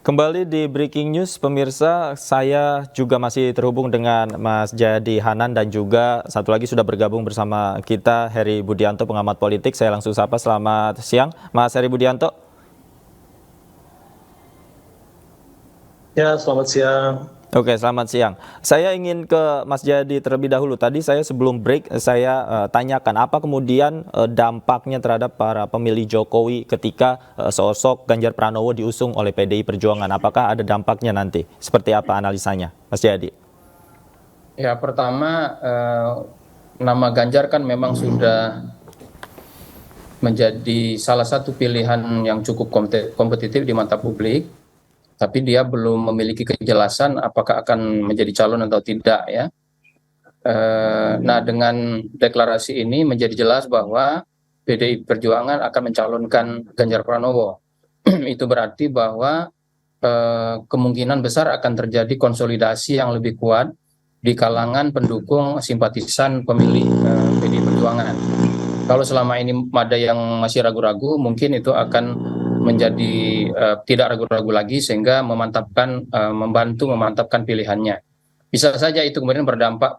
Kembali di Breaking News, pemirsa, saya juga masih terhubung dengan Mas Jayadi Hanan dan juga satu lagi sudah bergabung bersama kita, Heri Budianto, pengamat politik. Saya langsung sapa, selamat siang, Mas Heri Budianto. Ya, selamat siang. Oke, selamat siang. Saya ingin ke Mas Jayadi terlebih dahulu. Tadi saya sebelum break, saya tanyakan apa kemudian dampaknya terhadap para pemilih Jokowi ketika sosok Ganjar Pranowo diusung oleh PDI Perjuangan. Apakah ada dampaknya nanti? Seperti apa analisanya, Mas Jayadi? Ya, pertama nama Ganjar kan memang sudah menjadi salah satu pilihan yang cukup kompetitif di mata publik, tapi dia belum memiliki kejelasan apakah akan menjadi calon atau tidak ya. Nah, dengan deklarasi ini menjadi jelas bahwa PDI Perjuangan akan mencalonkan Ganjar Pranowo. Itu berarti bahwa kemungkinan besar akan terjadi konsolidasi yang lebih kuat di kalangan pendukung simpatisan pemilih PDI Perjuangan. Kalau selama ini ada yang masih ragu-ragu, mungkin itu akan menjadi tidak ragu-ragu lagi sehingga membantu memantapkan pilihannya. Bisa saja itu kemudian berdampak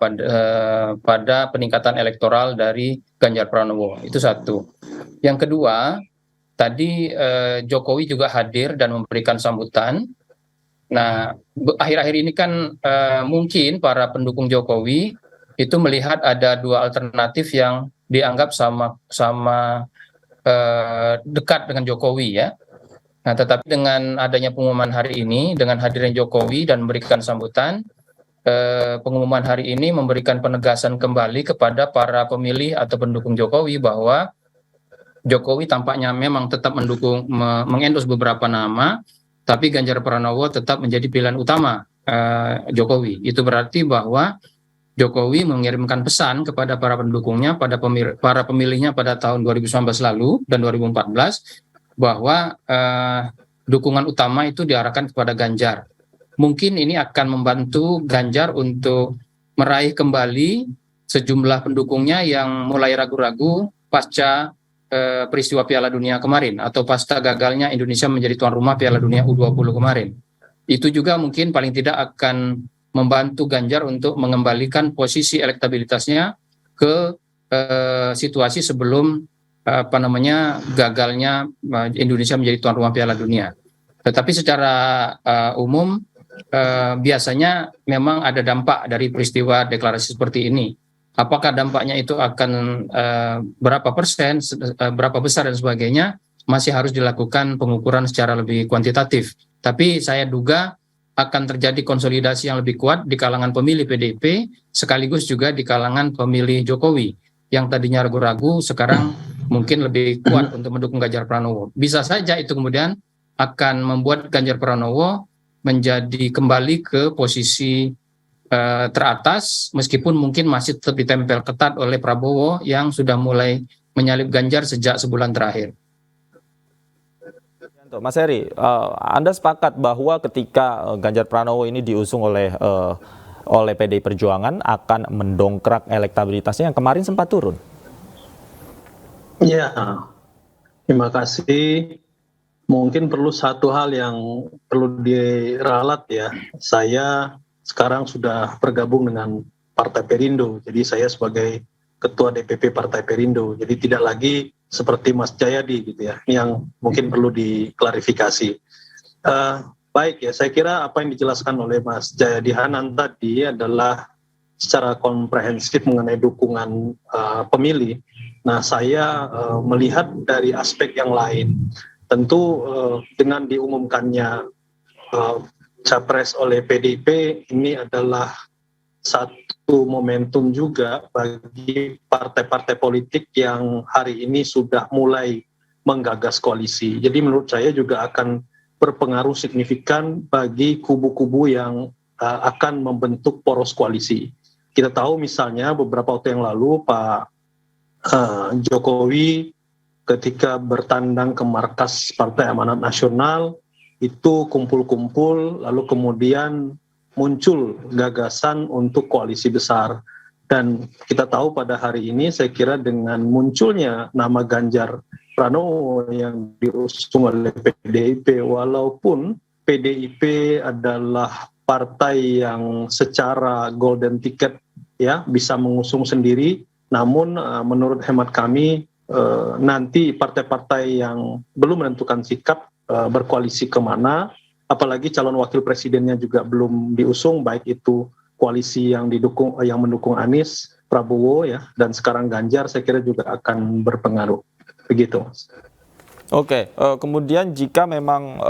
pada peningkatan elektoral dari Ganjar Pranowo. Itu satu. Yang kedua, tadi Jokowi juga hadir dan memberikan sambutan. Nah, akhir-akhir ini kan mungkin para pendukung Jokowi itu melihat ada dua alternatif yang dianggap sama dekat dengan Jokowi ya. Nah, tetapi dengan adanya pengumuman hari ini, dengan hadirnya Jokowi dan memberikan sambutan, pengumuman hari ini memberikan penegasan kembali kepada para pemilih atau pendukung Jokowi bahwa Jokowi tampaknya memang tetap mengendorse beberapa nama, tapi Ganjar Pranowo tetap menjadi pilihan utama Jokowi. Itu berarti bahwa Jokowi mengirimkan pesan kepada para pendukungnya, para pemilihnya pada tahun 2019 lalu dan 2014 bahwa dukungan utama itu diarahkan kepada Ganjar. Mungkin ini akan membantu Ganjar untuk meraih kembali sejumlah pendukungnya yang mulai ragu-ragu pasca peristiwa Piala Dunia kemarin atau pasca gagalnya Indonesia menjadi tuan rumah Piala Dunia U20 kemarin. Itu juga mungkin paling tidak akan membantu Ganjar untuk mengembalikan posisi elektabilitasnya ke situasi sebelum gagalnya Indonesia menjadi tuan rumah Piala Dunia. Tetapi secara umum biasanya memang ada dampak dari peristiwa deklarasi seperti ini. Apakah dampaknya itu akan berapa persen, berapa besar dan sebagainya, masih harus dilakukan pengukuran secara lebih kuantitatif. Tapi saya duga akan terjadi konsolidasi yang lebih kuat di kalangan pemilih PDIP, sekaligus juga di kalangan pemilih Jokowi, yang tadinya ragu-ragu, sekarang mungkin lebih kuat untuk mendukung Ganjar Pranowo. Bisa saja itu kemudian akan membuat Ganjar Pranowo menjadi kembali ke posisi teratas, meskipun mungkin masih tetap ditempel ketat oleh Prabowo yang sudah mulai menyalip Ganjar sejak sebulan terakhir. Mas Heri, Anda sepakat bahwa ketika Ganjar Pranowo ini diusung oleh PDI Perjuangan akan mendongkrak elektabilitasnya yang kemarin sempat turun? Ya, terima kasih. Mungkin perlu satu hal yang perlu diralat ya. Saya sekarang sudah bergabung dengan Partai Perindo. Jadi saya sebagai Ketua DPP Partai Perindo. Jadi tidak lagi seperti Mas Jayadi gitu ya, yang mungkin perlu diklarifikasi. Baik ya, saya kira apa yang dijelaskan oleh Mas Jayadi Hanan tadi adalah secara komprehensif mengenai dukungan pemilih. Nah, saya melihat dari aspek yang lain. Tentu dengan diumumkannya capres oleh PDIP ini adalah satu momentum juga bagi partai-partai politik yang hari ini sudah mulai menggagas koalisi. Jadi menurut saya juga akan berpengaruh signifikan bagi kubu-kubu yang akan membentuk poros koalisi. Kita tahu misalnya beberapa waktu yang lalu Pak Jokowi ketika bertandang ke markas Partai Amanat Nasional itu kumpul-kumpul lalu kemudian muncul gagasan untuk koalisi besar. Dan kita tahu pada hari ini saya kira dengan munculnya nama Ganjar Pranowo yang diusung oleh PDIP, walaupun PDIP adalah partai yang secara golden ticket ya bisa mengusung sendiri. Namun menurut hemat kami nanti partai-partai yang belum menentukan sikap berkoalisi kemana, apalagi calon wakil presidennya juga belum diusung, baik itu koalisi yang mendukung Anies, Prabowo ya, dan sekarang Ganjar, saya kira juga akan berpengaruh. Begitu. Oke, kemudian jika memang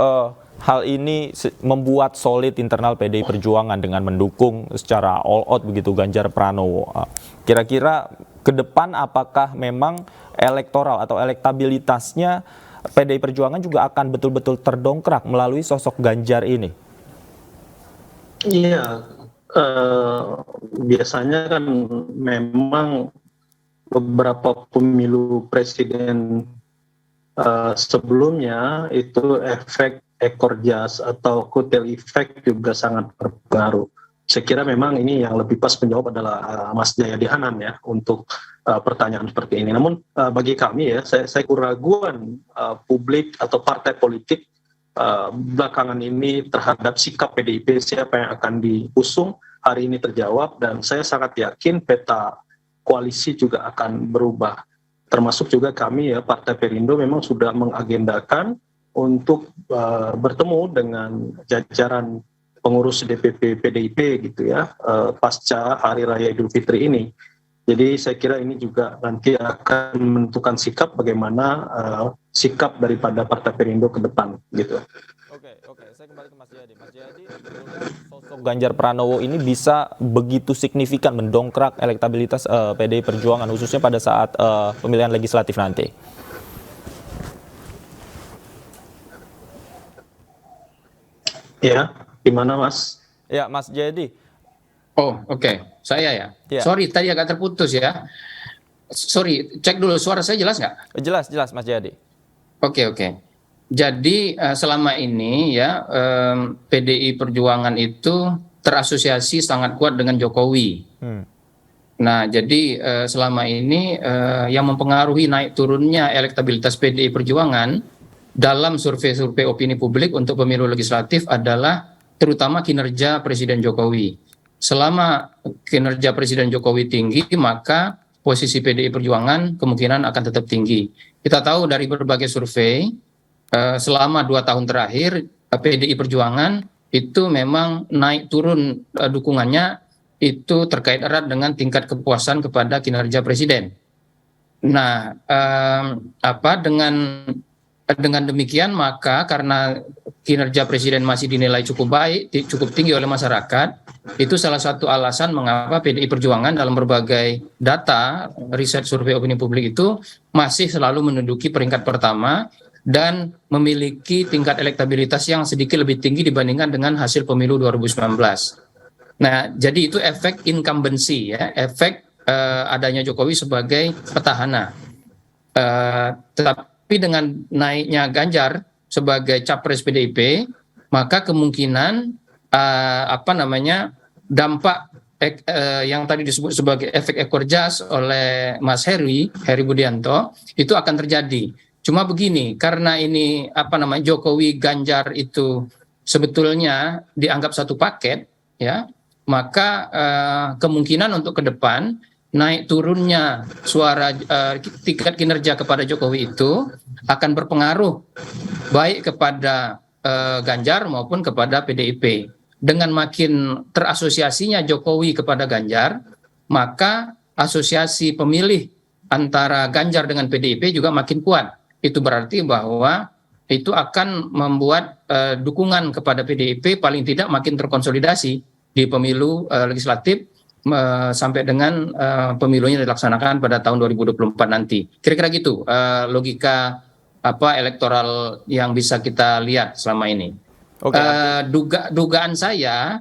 hal ini membuat solid internal PDI Perjuangan dengan mendukung secara all out begitu Ganjar Pranowo, kira-kira ke depan apakah memang elektoral atau elektabilitasnya PDI Perjuangan juga akan betul-betul terdongkrak melalui sosok Ganjar ini? Iya, biasanya kan memang beberapa pemilu presiden sebelumnya itu efek ekor jas atau kotel efek juga sangat berpengaruh. Saya kira memang ini yang lebih pas menjawab adalah Mas Jayadi Hanan ya untuk pertanyaan seperti ini. Namun bagi kami ya, saya keraguan publik atau partai politik belakangan ini terhadap sikap PDIP, siapa yang akan diusung hari ini terjawab, dan saya sangat yakin peta koalisi juga akan berubah. Termasuk juga kami ya, Partai Perindo memang sudah mengagendakan untuk bertemu dengan jajaran pengurus DPP PDIP gitu ya, pasca Hari Raya Idul Fitri ini. Jadi saya kira ini juga nanti akan menentukan sikap bagaimana sikap daripada Partai Perindo ke depan gitu. Oke, saya kembali ke Mas Jayadi. Mas Jayadi, sosok Ganjar Pranowo ini bisa begitu signifikan mendongkrak elektabilitas PDI Perjuangan khususnya pada saat pemilihan legislatif nanti. Ya, gimana Mas? Ya, Mas Jayadi. Oh, oke. Saya ya. Ya. Sorry, tadi agak terputus ya. Sorry, cek dulu suara saya jelas nggak? Jelas Mas Jayadi. Oke. Jadi selama ini ya PDI Perjuangan itu terasosiasi sangat kuat dengan Jokowi. Nah, jadi selama ini yang mempengaruhi naik turunnya elektabilitas PDI Perjuangan dalam survei-survei opini publik untuk pemilu legislatif adalah terutama kinerja Presiden Jokowi. Selama kinerja Presiden Jokowi tinggi, maka posisi PDI Perjuangan kemungkinan akan tetap tinggi. Kita tahu dari berbagai survei, selama 2 tahun terakhir, PDI Perjuangan itu memang naik turun dukungannya itu terkait erat dengan tingkat kepuasan kepada kinerja Presiden. Nah, dengan demikian maka karena kinerja Presiden masih dinilai cukup baik, cukup tinggi oleh masyarakat, itu salah satu alasan mengapa PDI Perjuangan dalam berbagai data riset survei opini publik itu masih selalu menduduki peringkat pertama dan memiliki tingkat elektabilitas yang sedikit lebih tinggi dibandingkan dengan hasil pemilu 2019. Nah, jadi itu efek incumbency ya, efek adanya Jokowi sebagai petahana. Tetapi dengan naiknya Ganjar sebagai capres PDIP, maka kemungkinan dampak yang tadi disebut sebagai efek ekor jas oleh Mas Heri Budianto itu akan terjadi. Cuma begini, karena ini Jokowi Ganjar itu sebetulnya dianggap satu paket ya, maka kemungkinan untuk ke depan naik turunnya suara tingkat kinerja kepada Jokowi itu akan berpengaruh baik kepada Ganjar maupun kepada PDIP. Dengan makin terasosiasinya Jokowi kepada Ganjar, maka asosiasi pemilih antara Ganjar dengan PDIP juga makin kuat. Itu berarti bahwa itu akan membuat dukungan kepada PDIP paling tidak makin terkonsolidasi di pemilu legislatif sampai dengan pemilunya dilaksanakan pada tahun 2024 nanti. Kira-kira gitu logika elektoral yang bisa kita lihat selama ini. Dugaan saya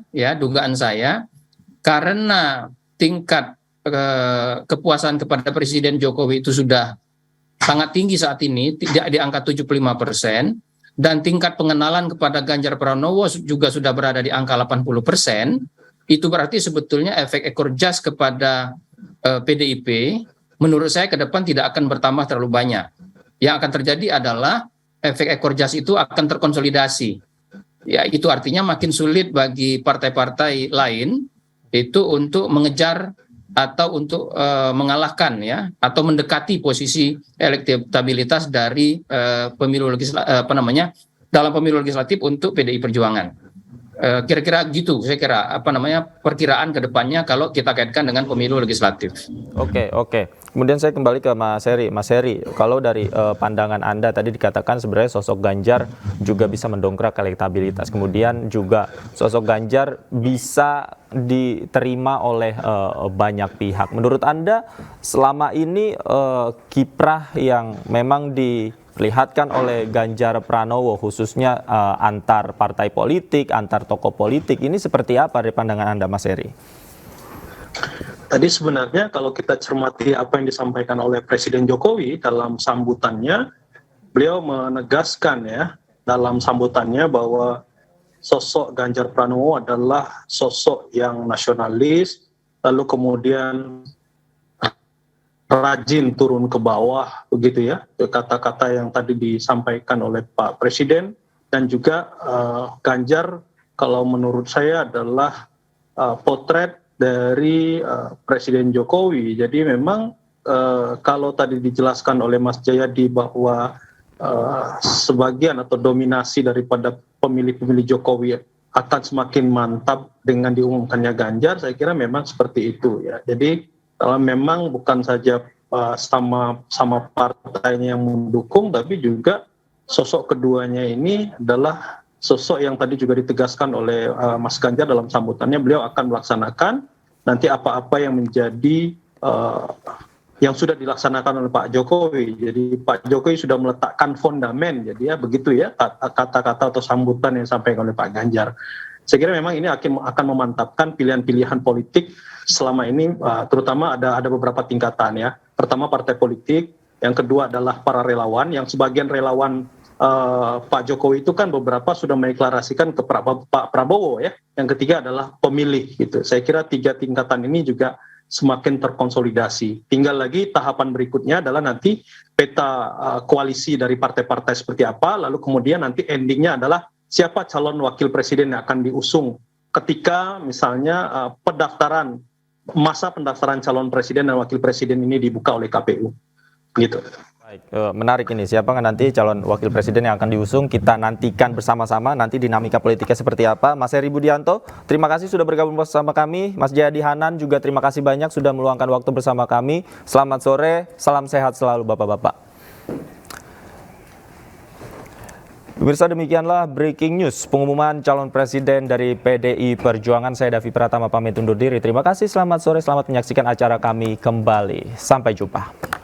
karena tingkat kepuasan kepada Presiden Jokowi itu sudah sangat tinggi saat ini, tidak di angka 75%, dan tingkat pengenalan kepada Ganjar Pranowo juga sudah berada di angka 80%, itu berarti sebetulnya efek ekor jas kepada PDIP, menurut saya ke depan tidak akan bertambah terlalu banyak. Yang akan terjadi adalah efek ekor jas itu akan terkonsolidasi. ya itu artinya makin sulit bagi partai-partai lain itu untuk mengejar atau untuk mengalahkan ya atau mendekati posisi elektabilitas dari dalam pemilu legislatif untuk PDI Perjuangan. Kira-kira gitu, saya kira perkiraan ke depannya kalau kita kaitkan dengan pemilu legislatif. Oke. Kemudian saya kembali ke Mas Heri. Mas Heri, kalau dari pandangan Anda tadi dikatakan sebenarnya sosok Ganjar juga bisa mendongkrak elektabilitas. Kemudian juga sosok Ganjar bisa diterima oleh banyak pihak. Menurut Anda selama ini kiprah yang memang dilihatkan oleh Ganjar Pranowo khususnya antar partai politik, antar tokoh politik ini seperti apa dari pandangan Anda, Mas Heri? Tadi sebenarnya kalau kita cermati apa yang disampaikan oleh Presiden Jokowi dalam sambutannya, beliau menegaskan ya dalam sambutannya bahwa sosok Ganjar Pranowo adalah sosok yang nasionalis, lalu kemudian rajin turun ke bawah, begitu ya, kata-kata yang tadi disampaikan oleh Pak Presiden. Dan juga Ganjar kalau menurut saya adalah potret dari Presiden Jokowi. Jadi memang kalau tadi dijelaskan oleh Mas Jayadi bahwa sebagian atau dominasi daripada pemilih-pemilih Jokowi akan semakin mantap dengan diumumkannya Ganjar, saya kira memang seperti itu ya. Jadi kalau memang bukan saja sama partainya yang mendukung, tapi juga sosok keduanya ini adalah sosok yang tadi juga ditegaskan oleh Mas Ganjar dalam sambutannya, beliau akan melaksanakan nanti apa-apa yang menjadi yang sudah dilaksanakan oleh Pak Jokowi. Jadi Pak Jokowi sudah meletakkan fondamen, jadi ya begitu ya kata-kata atau sambutan yang disampaikan oleh Pak Ganjar. Saya kira memang ini akan memantapkan pilihan-pilihan politik selama ini, terutama ada beberapa tingkatan ya. Pertama partai politik, yang kedua adalah para relawan, yang sebagian relawan Pak Jokowi itu kan beberapa sudah mendeklarasikan ke Pak Prabowo ya. Yang ketiga adalah pemilih gitu. Saya kira 3 tingkatan ini juga semakin terkonsolidasi. Tinggal lagi tahapan berikutnya adalah nanti peta koalisi dari partai-partai seperti apa, lalu kemudian nanti endingnya adalah siapa calon wakil presiden yang akan diusung ketika misalnya masa pendaftaran calon presiden dan wakil presiden ini dibuka oleh KPU gitu. Baik, menarik ini. Siapa nanti calon wakil presiden yang akan diusung? Kita nantikan bersama-sama nanti dinamika politiknya seperti apa. Mas Heri Budianto, terima kasih sudah bergabung bersama kami. Mas Jayadi Hanan juga terima kasih banyak sudah meluangkan waktu bersama kami. Selamat sore, salam sehat selalu Bapak-bapak. Pemirsa, demikianlah breaking news pengumuman calon presiden dari PDI Perjuangan. Saya Davi Pratama pamit undur diri. Terima kasih, selamat sore, selamat menyaksikan acara kami kembali. Sampai jumpa.